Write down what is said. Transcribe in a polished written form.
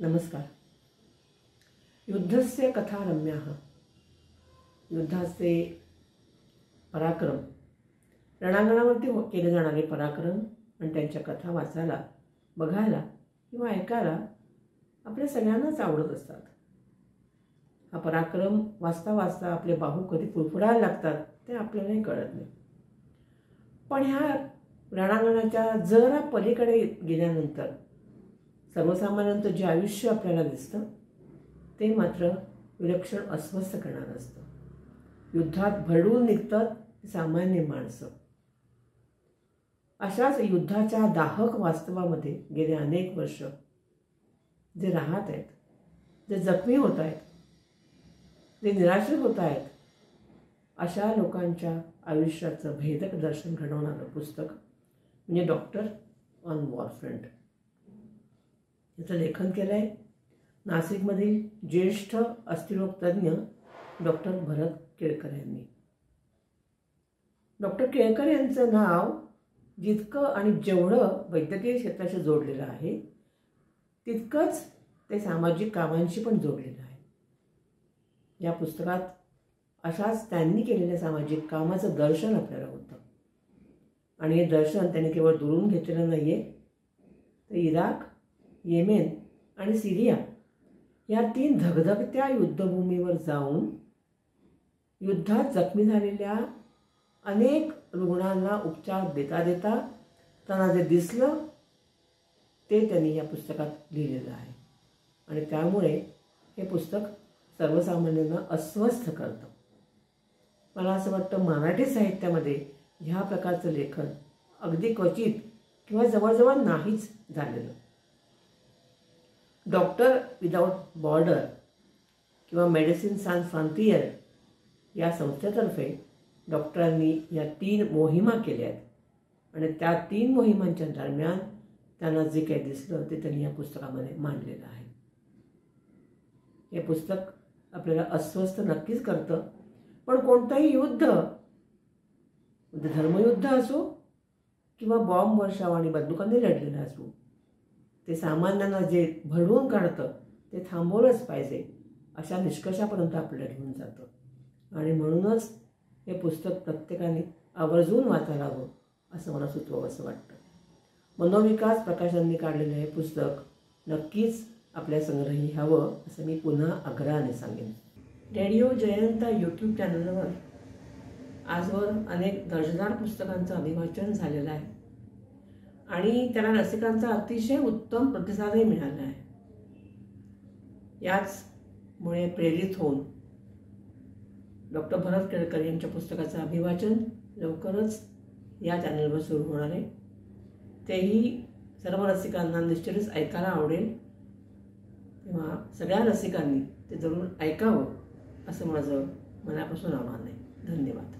नमस्कार. युद्धस्य कथा रम्याः. युद्धाचे पराक्रम, रणांगणावरती केले जाणारे पराक्रम आणि त्यांच्या कथा वाचायला, बघायला किंवा ऐकायला आपल्या सगळ्यांनाच आवडत असतात. हा पराक्रम वाचता वाचता आपले बाहू कधी फुरफुरायला लागतात ते आपल्यालाही कळत नाही. पण ह्या रणांगणाच्या जरा पलीकडे गेल्यानंतर सर्वसामान्यांचं जे आयुष्य आपल्याला दिसतं ते मात्र विलक्षण अस्वस्थ करणारं असतं. युद्धात भरडून निघतात सामान्य माणसं. अशाच युद्धाच्या दाहक वास्तवामध्ये गेले अनेक वर्ष जे राहत आहेत, जे जखमी होत आहेत, जे निराश्रित होत आहेत, अशा लोकांच्या आयुष्याचं भेदक दर्शन घडवणारं पुस्तक म्हणजे डॉक्टर ऑन वॉरफ्रंट. याचं लेखन केलं आहे नाशिकमधील ज्येष्ठ अस्थिरोग तज्ज्ञ डॉक्टर भरत केळकर यांनी. डॉक्टर केळकर यांचं नाव जितकं आणि जेवढं वैद्यकीय क्षेत्राशी जोडलेलं आहे तितकंच ते सामाजिक कामांशी पण जोडलेलं आहे. या पुस्तकात अशाच त्यांनी केलेल्या सामाजिक कामाचं दर्शन आपल्याला होतं. आणि हे दर्शन त्यांनी केवळ दुरून घेतलेलं नाही आहे, तर इराक, येमेन आणि सिरिया या 3 धगधगत्या युद्धभूमीवर जाऊन युद्धात जखमी झालेल्या अनेक रुग्णांना उपचार देता देता त्यांना जे दिसलं ते त्यांनी या पुस्तकात लिहिलेलं आहे. आणि त्यामुळे हे पुस्तक सर्वसामान्यांना अस्वस्थ करतं. मला असं वाटतं मराठी साहित्यामध्ये ह्या प्रकारचं लेखन अगदी क्वचित किंवा जवळजवळ नाहीच झालेलं. डॉक्टर विदाऊट बॉर्डर किंवा मेडिसिन सॅन्स फ्रॉन्टियर या संस्थेतर्फे डॉक्टरांनी या 3 मोहिमा केल्या आहेत. आणि त्या 3 मोहिमांच्या दरम्यान त्यांना जे काही दिसलं ते त्यांनी या पुस्तकामध्ये मांडलेलं आहे. हे पुस्तक आपल्याला अस्वस्थ नक्कीच करतं. पण कोणतंही युद्ध, धर्मयुद्ध असो किंवा बॉम्ब वर्षाव आणि बंदुकांनी लढलेलं असो, ते सामान्यांना जे भरडून काढतं ते थांबवलंच पाहिजे अशा निष्कर्षापर्यंत आपल्याला घेऊन जातं. आणि म्हणूनच हे पुस्तक प्रत्येकाने आवर्जून वाचायला हवं असं मला सुचवावंसं वाटतं. मनोविकास प्रकाशनांनी काढलेलं हे पुस्तक नक्कीच आपल्या संग्रही हवं असं मी पुन्हा आग्रहाने सांगेन. रेडिओ जयंत यूट्यूब चॅनलवर आजवर अनेक दर्जेदार पुस्तकांचं अभिवाचन झालेलं आहे आणि त्याला रसिकांचा अतिशय उत्तम प्रतिसादही मिळाला आहे. याचमुळे प्रेरित होऊन डॉक्टर भरत केळकर यांच्या पुस्तकाचं अभिवाचन लवकरच या चॅनलवर सुरू होणार आहे. तेही सर्व रसिकांना निश्चितच ऐकायला आवडेल. तेव्हा सगळ्या रसिकांनी ते जरूर ऐकावं असं माझं मनापासून आव्हान आहे. धन्यवाद.